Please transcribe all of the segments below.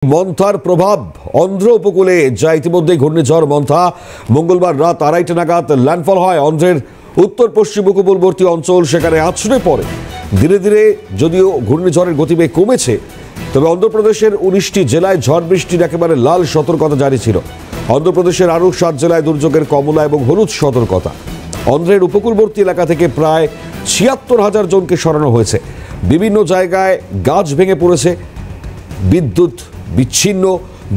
মন্থার প্রভাব অন্ধ্র উপকূলে, যা ইতিমধ্যে ঘূর্ণিঝড় মন্থা মঙ্গলবার রাত 2:30 নাগাদ ল্যান্ডফল হয় অন্ধ্রের উত্তর পশ্চিম উপকূলবর্তী অঞ্চল, সেখানে আছড়ে পড়ে। ধীরে ধীরে যদিও ঘূর্ণিঝড়ের গতিবেগ কমেছে, তবে অন্ধ্রপ্রদেশের 19টি জেলায় ঝড় বৃষ্টির একেবারে লাল সতর্কতা জারি ছিল। অন্ধ্রপ্রদেশের আরও 7 জেলায় দুর্যোগের কমলা এবং হলুদ সতর্কতা। অন্ধ্রের উপকূলবর্তী এলাকা থেকে প্রায় ৭৬,০০০ জনকে সরানো হয়েছে। বিভিন্ন জায়গায় গাছ ভেঙে পড়েছে, বিদ্যুৎ বিচ্ছিন্ন,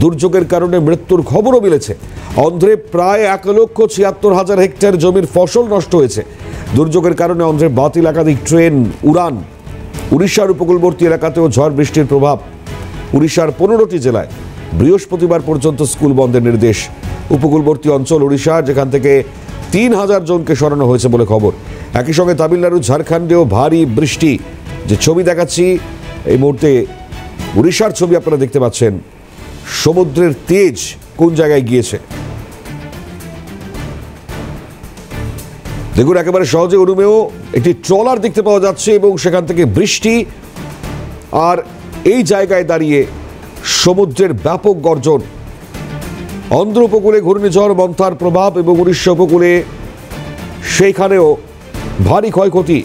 দুর্যোগের কারণে মৃত্যুর খবরও মিলেছে। অন্ধ্রে প্রায় ১,৭৬,০০০ হেক্টর জমির ফসল নষ্ট হয়েছে। দুর্যোগের কারণে অন্ধ্রে বাতিল একাধিক ট্রেন উড়ান। উড়িষ্যার উপকূলবর্তী এলাকাতেও ঝড় বৃষ্টির প্রভাব। উড়িষ্যার 15টি জেলায় বৃহস্পতিবার পর্যন্ত স্কুল বন্ধের নির্দেশ। উপকূলবর্তী অঞ্চল উড়িষ্যা, যেখান থেকে ৩,০০০ জনকে সরানো হয়েছে বলে খবর। একই সঙ্গে তামিলনাড়ু, ঝাড়খণ্ডেও ভারী বৃষ্টি। যে ছবি দেখাচ্ছি এই মুহূর্তে উড়িষ্যার ছবি আপনারা দেখতে পাচ্ছেন। সমুদ্রের তেজ কোন জায়গায় গিয়েছে দেখুন। একেবারে সহজে উরুমেও একটি ট্রলার দেখতে পাওয়া যাচ্ছে এবং সেখান থেকে বৃষ্টি, আর এই জায়গায় দাঁড়িয়ে সমুদ্রের ব্যাপক গর্জন। অন্ধ্র উপকূলে ঘূর্ণিঝড় মন্থার প্রভাব এবং উড়িষ্যা উপকূলে সেইখানেও ভারী ক্ষয়ক্ষতি।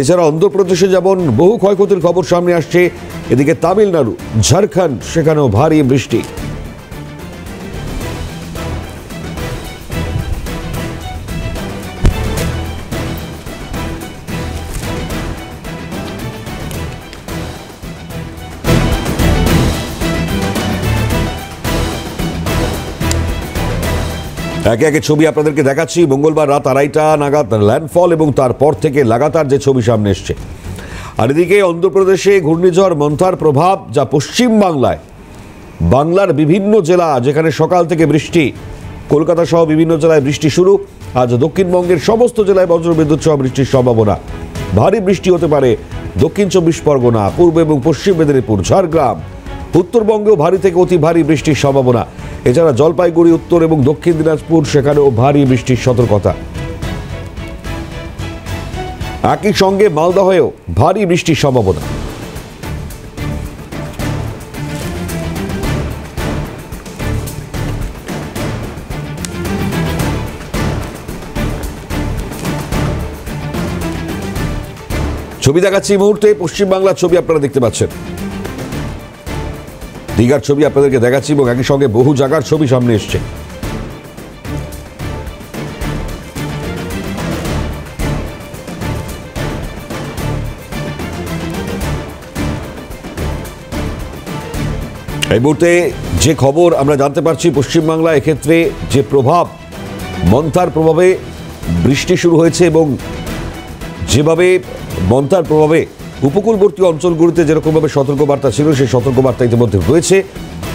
এছাড়া অন্ধ্রপ্রদেশে যেমন বহু ক্ষয়ক্ষতির খবর সামনে আসছে, এদিকে তামিলনাড়ু, ঝাড়খণ্ড, সেখানেও ভারী বৃষ্টি। একে একে ছবি আপনাদেরকে দেখাচ্ছি। মঙ্গলবার রাত 2:30 নাগাদ ল্যান্ডফল এবং তারপর থেকে লাগাতার যে ছবি সামনে এসছে। আর এদিকে অন্ধ্রপ্রদেশে ঘূর্ণিঝড় মন্থার প্রভাব, যা পশ্চিম বাংলার বিভিন্ন জেলা, যেখানে সকাল থেকে বৃষ্টি। কলকাতা সহ বিভিন্ন জেলায় বৃষ্টি শুরু। আজ দক্ষিণবঙ্গের সমস্ত জেলায় বজ্রবিদ্যুৎ সহ বৃষ্টির সম্ভাবনা। ভারী বৃষ্টি হতে পারে দক্ষিণ 24 পরগনা, পূর্ব এবং পশ্চিম মেদিনীপুর, ঝাড়গ্রাম। উত্তরবঙ্গেও ভারী থেকে অতি ভারী বৃষ্টির সম্ভাবনা। এছাড়া জলপাইগুড়ি, উত্তর এবং দক্ষিণ দিনাজপুর, সেখানেও ভারী বৃষ্টির সতর্কতা। একই সঙ্গে মালদহেও ভারী বৃষ্টির সম্ভাবনা। ছবি দেখাচ্ছি এই মুহূর্তে পশ্চিমবাংলার ছবি আপনারা দেখতে পাচ্ছেন। দীঘার ছবি আপনাদেরকে দেখাচ্ছি এবং একই সঙ্গে বহু জায়গার ছবি সামনে এসছে। এই মুহূর্তে যে খবর আমরা জানতে পারছি, পশ্চিমবাংলা এক্ষেত্রে যে প্রভাব, মন্থার প্রভাবে বৃষ্টি শুরু হয়েছে এবং যেভাবে মন্থার প্রভাবে উপকূলবর্তী অঞ্চলগুলিতে যেরকমভাবে সতর্কবার্তা ছিল, সেই সতর্কবার্তা ইতিমধ্যে রয়েছে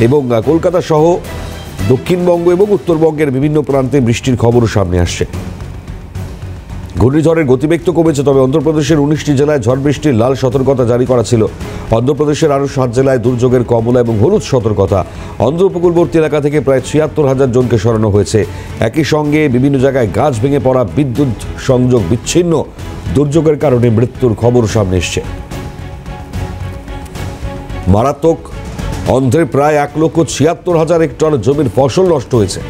এবং কলকাতা সহ দক্ষিণবঙ্গ এবং উত্তরবঙ্গের বিভিন্ন প্রান্তে বৃষ্টির খবরও সামনে আসছে। ঘূর্ণিঝড়ের গতিবেগ তো কমেছে, তবে অন্ধ্রপ্রদেশের 19টি জেলায় ঝড় বৃষ্টির লাল সতর্কতা জারি করা ছিল। অন্ধ্রপ্রদেশের আরও 7 জেলায় দুর্যোগের কমলা এবং হলুদ সতর্কতা। অন্ধ্র উপকূলবর্তী এলাকা থেকে প্রায় ৭৬,০০০ জনকে সরানো হয়েছে। একই সঙ্গে বিভিন্ন জায়গায় গাছ ভেঙে পড়া, বিদ্যুৎ সংযোগ বিচ্ছিন্ন, দুর্যোগের কারণে মৃত্যুর খবর সামনে এসছে। মারাত্মক। অন্ধ্রে প্রায় ১,৭৬,০০০ হেক্টর জমির ফসল নষ্ট হয়েছে।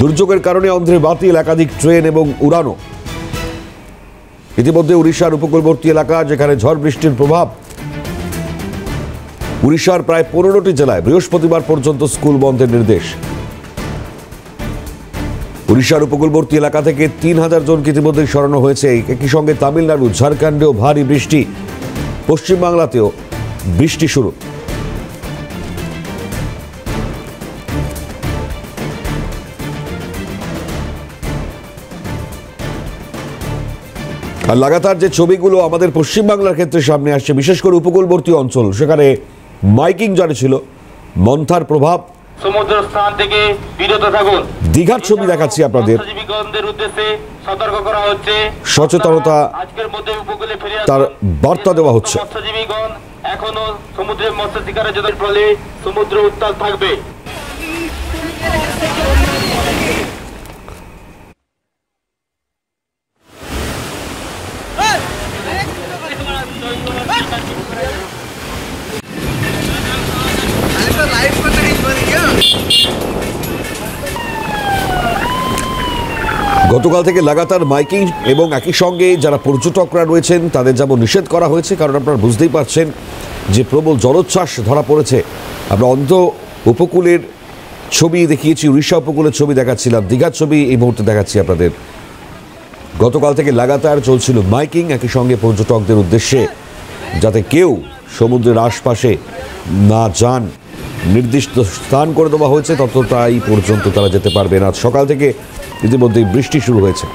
দুর্যোগের কারণে অন্ধ্রে বাতিল একাধিক ট্রেন এবং উড়ানও। ইতিমধ্যে উড়িষ্যার উপকূলবর্তী এলাকা, যেখানে ঝড় বৃষ্টির প্রভাব। উড়িষ্যার প্রায় 15টি জেলায় বৃহস্পতিবার পর্যন্ত স্কুল বন্ধের নির্দেশ। উড়িষ্যার উপকূলবর্তী এলাকা থেকে ৩,০০০ জনকে ইতিমধ্যে সরানো হয়েছে। একই সঙ্গে তামিলনাড়ু, ঝাড়খণ্ডেও ভারী বৃষ্টি। পশ্চিমবাংলাতেও বৃষ্টি শুরু। আর লাগাতার যে ছবিগুলো আমাদের পশ্চিমবাংলার ক্ষেত্রে সামনে আসছে, বিশেষ করে উপকূলবর্তী অঞ্চল, সেখানে মাইকিং জারি ছিল। মন্থার প্রভাব, সমুদ্র স্থান থেকে বিরত থাকুন। দীঘার ছবি দেখাচ্ছি আপনাদের। মৎস্যজীবীগণদের উদ্দেশ্যে সতর্ক করা হচ্ছে, সচেতনতা আজকের মধ্যে উপকূলে ফিরে তার বার্তা দেওয়া হচ্ছে। মৎস্যজীবীগণ এখনো সমুদ্রে মৎস্য শিকারের জন্য, ফলে সমুদ্র উত্তাল থাকবে। গতকাল থেকে লাগাতার মাইকিং এবং একই সঙ্গে যারা পর্যটকরা রয়েছেন তাদের যেমন নিষেধ করা হয়েছে, কারণ আপনারা বুঝতেই পারছেন যে প্রবল জলোচ্ছ্বাস ধরা পড়েছে। আমরা অন্ধ্র উপকূলের ছবি দেখিয়েছি, উড়িষ্যা উপকূলের ছবি দেখাচ্ছিলাম, দীঘার ছবি এই মুহূর্তে দেখাচ্ছি আপনাদের। গতকাল থেকে লাগাতার চলছিল মাইকিং একই সঙ্গে পর্যটকদের উদ্দেশ্যে যাতে কেউ সমুদ্রের আশপাশে না যান। নির্দিষ্ট স্থান করে দেওয়া হয়েছে, ততটাই পর্যন্ত তারা যেতে পারবে না। সকাল থেকে ইতিমধ্যেই বৃষ্টি শুরু হয়েছে।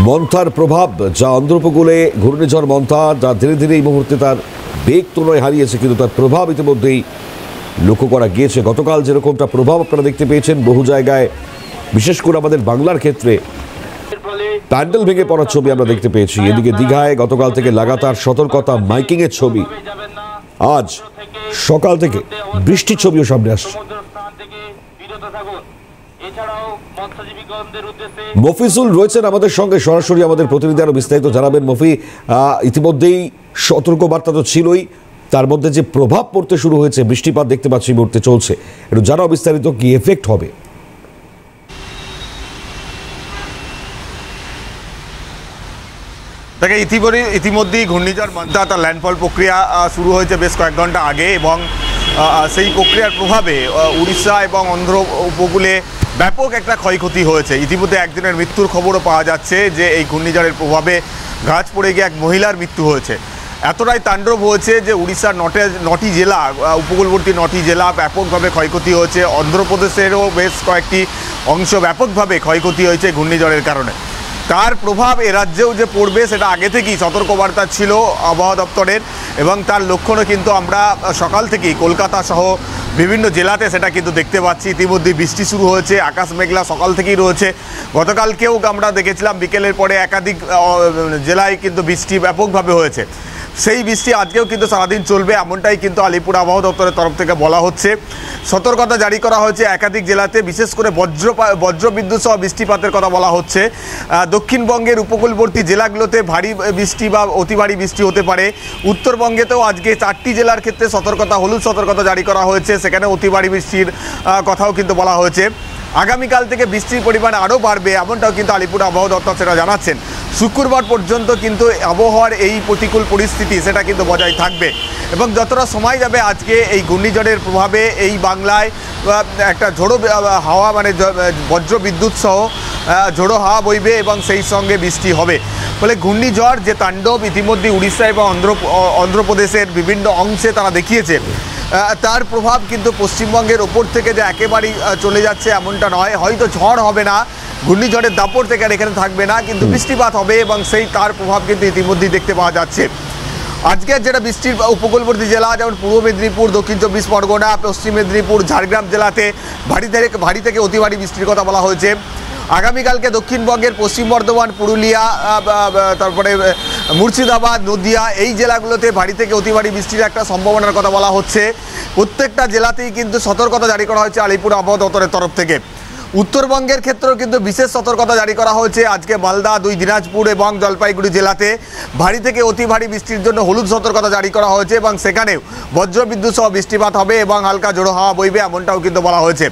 মন্থার প্রভাব, যা অন্ধ্র উপকূলে ঘূর্ণিঝড় মন্থা, যা ধীরে ধীরে এই মুহূর্তে তার বেগ তো নয় হারিয়েছে, কিন্তু তার প্রভাব ইতিমধ্যেই লক্ষ্য করা গিয়েছে। গতকাল যেরকমটা প্রভাব আপনারা দেখতে পেয়েছেন বহু জায়গায়, বিশেষ করে আমাদের বাংলার ক্ষেত্রে প্যান্ডেল ভেঙে পড়ার ছবি আমরা দেখতে পেয়েছি। এদিকে দীঘায় গতকাল থেকে লাগাতার সতর্কতা মাইকিংয়ের ছবি, আজ সকাল থেকে বৃষ্টির ছবিও সামনে আসছে। মফিজুল রয়েছেন আমাদের সঙ্গে সরাসরি, আমাদের প্রতিনিধি আরো বিস্তারিত জানাবেন। মফি, ইতিমধ্যেই সতর্কবার্তা তো ছিলই, তার মধ্যে যে প্রভাব পড়তে শুরু হয়েছে, বৃষ্টিপাত দেখতে পাচ্ছি এই মুহূর্তে চলছে, একটু জানাও বিস্তারিত কি এফেক্ট হবে। দেখে ইতিমধ্যেই ঘূর্ণিঝড় মন্থা তার ল্যান্ডফল প্রক্রিয়া শুরু হয়েছে বেশ কয়েক ঘন্টা আগে, এবং সেই প্রক্রিয়ার প্রভাবে উড়িষ্যা এবং অন্ধ্র উপকূলে ব্যাপক একটা ক্ষয়ক্ষতি হয়েছে। ইতিমধ্যে একজনের মৃত্যুর খবরও পাওয়া যাচ্ছে যে এই ঘূর্ণিঝড়ের প্রভাবে গাছ পড়ে গিয়ে এক মহিলার মৃত্যু হয়েছে। এতটাই তাণ্ডব হয়েছে যে উড়িষ্যার 9টি জেলা, উপকূলবর্তী 9টি জেলা ব্যাপকভাবে ক্ষয়ক্ষতি হয়েছে। অন্ধ্রপ্রদেশেরও বেশ কয়েকটি অংশ ব্যাপকভাবে ক্ষয়ক্ষতি হয়েছে ঘূর্ণিঝড়ের কারণে। তার প্রভাব এ রাজ্যেও যে পড়বে সেটা আগে থেকেই সতর্কবার্তা ছিল আবহাওয়া দপ্তরের, এবং তার লক্ষণও কিন্তু আমরা সকাল থেকেই কলকাতা সহ বিভিন্ন জেলাতে সেটা কিন্তু দেখতে পাচ্ছি। ইতিমধ্যে বৃষ্টি শুরু হয়েছে, আকাশ মেঘলা সকাল থেকেই রয়েছে। গতকালকেও আমরা দেখেছিলাম বিকেলের পরে একাধিক জেলায় কিন্তু বৃষ্টি ব্যাপকভাবে হয়েছে। সেই বৃষ্টি আজকেও কিন্তু সারাদিন চলবে, এমনটাই কিন্তু আলিপুর আবহাওয়া দপ্তরের তরফ থেকে বলা হচ্ছে। সতর্কতা জারি করা হয়েছে একাধিক জেলাতে, বিশেষ করে বজ্রবিদ্যুৎ সহ বৃষ্টিপাতের কথা বলা হচ্ছে। দক্ষিণবঙ্গের উপকূলবর্তী জেলাগুলোতে ভারী বৃষ্টি বা অতি ভারী বৃষ্টি হতে পারে। উত্তরবঙ্গেতেও আজকে 4টি জেলার ক্ষেত্রে হলুদ সতর্কতা জারি করা হয়েছে, সেখানে অতি ভারী বৃষ্টির কথাও কিন্তু বলা হয়েছে। আগামীকাল থেকে বৃষ্টির পরিমাণ আরও বাড়বে, এমনটাও কিন্তু আলিপুর আবহাওয়া দপ্তর সেটা জানাচ্ছেন। শুক্রবার পর্যন্ত কিন্তু আবহাওয়ার এই প্রতিকূল পরিস্থিতি সেটা কিন্তু বজায় থাকবে, এবং যতটা সময় যাবে আজকে এই ঘূর্ণিঝড়ের প্রভাবে এই বাংলায় একটা ঝোড়ো হাওয়া, মানে বজ্রবিদ্যুৎ সহ ঝোড়ো হাওয়া বইবে এবং সেই সঙ্গে বৃষ্টি হবে। ফলে ঘূর্ণিঝড় যে তাণ্ডব ইতিমধ্যে উড়িষ্যা এবং অন্ধ্রপ্রদেশের বিভিন্ন অংশে তারা দেখিয়েছে, তার প্রভাব কিন্তু পশ্চিমবঙ্গের ওপর থেকে যে একেবারেই চলে যাচ্ছে এমনটা নয়। হয়তো ঝড় হবে না, ঘূর্ণিঝড়ের দাপট থেকে আর এখানে থাকবে না, কিন্তু বৃষ্টিপাত হবে, এবং সেই তার প্রভাব কিন্তু ইতিমধ্যেই দেখতে পাওয়া যাচ্ছে। আজকের যেটা বৃষ্টির উপকূলবর্তী জেলা, যেমন পূর্ব মেদিনীপুর, দক্ষিণ 24 পরগনা, পশ্চিম মেদিনীপুর, ঝাড়গ্রাম জেলাতে ভারী থেকে অতি ভারী বৃষ্টির কথা বলা হয়েছে। আগামীকালকে দক্ষিণবঙ্গের পশ্চিম বর্ধমান, পুরুলিয়া, তারপরে মুর্শিদাবাদ, নদিয়া, এই জেলাগুলোতে ভারী থেকে অতি ভারী বৃষ্টির একটা সম্ভাবনার কথা বলা হচ্ছে। প্রত্যেকটা জেলাতেই কিন্তু সতর্কতা জারি করা হয়েছে আলিপুর আবহাওয়া দপ্তরের তরফ থেকে। উত্তরবঙ্গের ক্ষেত্রেও কিন্তু বিশেষ সতর্কতা জারি করা হয়েছে। আজকে মালদা, 2 দিনাজপুর এবং জলপাইগুড়ি জেলাতে ভারী থেকে অতি ভারী বৃষ্টির জন্য হলুদ সতর্কতা জারি করা হয়েছে, এবং সেখানেও বজ্রবিদ্যুৎ সহ বৃষ্টিপাত হবে এবং হালকা ঝোড়ো হাওয়া বইবে, এমনটাও কিন্তু বলা হয়েছে।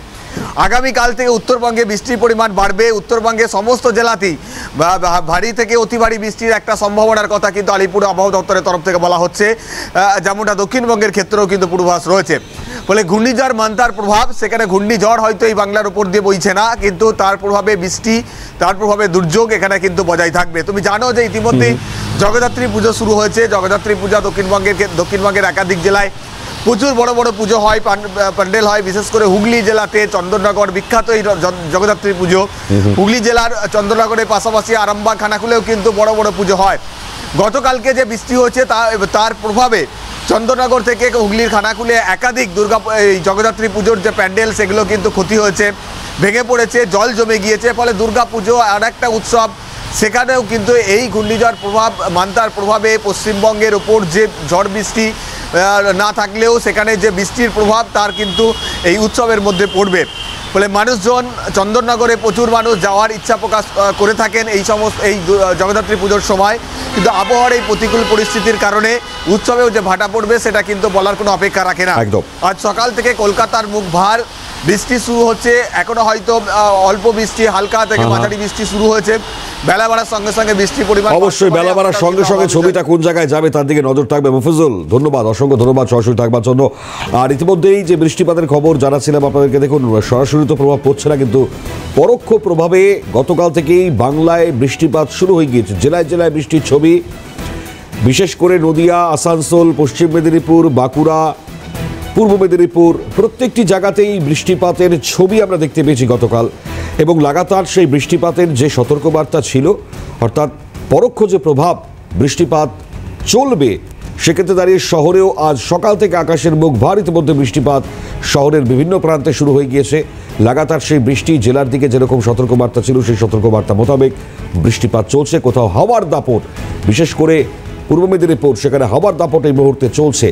আগামীকাল থেকে উত্তরবঙ্গে বৃষ্টির পরিমাণ বাড়বে। উত্তরবঙ্গে সমস্ত জেলাতেই ভারী থেকে অতি ভারী বৃষ্টির একটা সম্ভাবনার কথা কিন্তু আলিপুর আবহাওয়া দপ্তরের তরফ থেকে বলা হচ্ছে, যেমনটা দক্ষিণবঙ্গের ক্ষেত্রেও কিন্তু পূর্বাভাস রয়েছে। ফলে ঘূর্ণিঝড় মন্থার প্রভাব, সেখানে ঘূর্ণিঝড় হয়তো এই বাংলার উপর দিয়ে বইছে না, কিন্তু তার প্রভাবে বৃষ্টি, তার প্রভাবে দুর্যোগ এখানে কিন্তু বজায় থাকবে। তুমি জানো যে ইতিমধ্যেই জগদ্ধাত্রী পুজো শুরু হয়েছে। জগদ্ধাত্রী পূজা দক্ষিণবঙ্গের একাধিক জেলায় প্রচুর বড় বড় পুজো হয়, প্যান্ডেল হয়। বিশেষ করে হুগলি জেলাতে চন্দননগর বিখ্যাত এই জগদ্ধাত্রী পুজো। হুগলি জেলার চন্দননগরের পাশাপাশি আরামবাগ, খানাকুলেও কিন্তু বড় বড় পুজো হয়। গতকালকে যে বৃষ্টি হয়েছে তার প্রভাবে চন্দননগর থেকে হুগলির খানাকুলে একাধিক জগদ্ধাত্রী পুজোর যে প্যান্ডেল সেগুলো কিন্তু ক্ষতি হয়েছে, ভেঙে পড়েছে, জল জমে গিয়েছে। ফলে দুর্গা পুজো আর একটা উৎসব, সেখানেও কিন্তু এই ঘূর্ণিঝড় প্রভাব মন্থার প্রভাবে পশ্চিমবঙ্গের ওপর যে ঝড় বৃষ্টি না থাকলেও সেখানে যে বৃষ্টির প্রভাব তার কিন্তু এই উৎসবের মধ্যে পড়বে। ফলে মানুষজন চন্দননগরে প্রচুর মানুষ যাওয়ার ইচ্ছা প্রকাশ করে থাকেন এই জগদ্ধাত্রী পুজোর সময়, কিন্তু আবহাওয়ার এই প্রতিকূল পরিস্থিতির কারণে উৎসবেও যে ভাটা পড়বে সেটা কিন্তু বলার কোনো অপেক্ষা রাখে না। একদম। আজ সকাল থেকে কলকাতার মুখ ভার, বৃষ্টি শুরু হচ্ছে, এখনো হয়তো অল্প বৃষ্টি, হালকা থেকে মাঝারি বৃষ্টি শুরু হয়েছে। বেলা বাড়ার সঙ্গে সঙ্গে বৃষ্টির পরিমাণ অবশ্যই বেলা বাড়ার সঙ্গে সঙ্গে ছবিটা কোন জায়গায় যাবে তার দিকে নজর থাকবে। মফিজুল, ধন্যবাদ, অসংখ্য ধন্যবাদ সরাসরি থাকবার জন্য। আর ইতিমধ্যেই যে বৃষ্টিপাতের খবর জানাচ্ছিলাম আপনাদেরকে, দেখুন সরাসরি তো প্রভাব পড়ছে না, কিন্তু পরোক্ষ প্রভাবে গতকাল থেকেই বাংলায় বৃষ্টিপাত শুরু হয়ে গিয়েছে। জেলায় জেলায় বৃষ্টির ছবি, বিশেষ করে নদিয়া, আসানসোল, পশ্চিম মেদিনীপুর, বাঁকুড়া, পূর্ব মেদিনীপুর, প্রত্যেকটি জায়গাতেই বৃষ্টিপাতের ছবি আমরা দেখতে পেয়েছি গতকাল। এবং লাগাতার সেই বৃষ্টিপাতের যে সতর্কবার্তা ছিল, অর্থাৎ পরোক্ষ যে প্রভাব বৃষ্টিপাত চলবে, সেক্ষেত্রে দাঁড়িয়ে শহরেও আজ সকাল থেকে আকাশের মুখ ভার, ইতিমধ্যে বৃষ্টিপাত শহরের বিভিন্ন প্রান্তে শুরু হয়ে গিয়েছে। লাগাতার সেই বৃষ্টি, জেলার দিকে যেরকম সতর্কবার্তা ছিল সেই সতর্কবার্তা মোতাবেক বৃষ্টিপাত চলছে। কোথাও হাওয়ার দাপট, বিশেষ করে পূর্ব মেদিনীপুর, সেখানে হাওয়ার দাপট এই মুহূর্তে চলছে।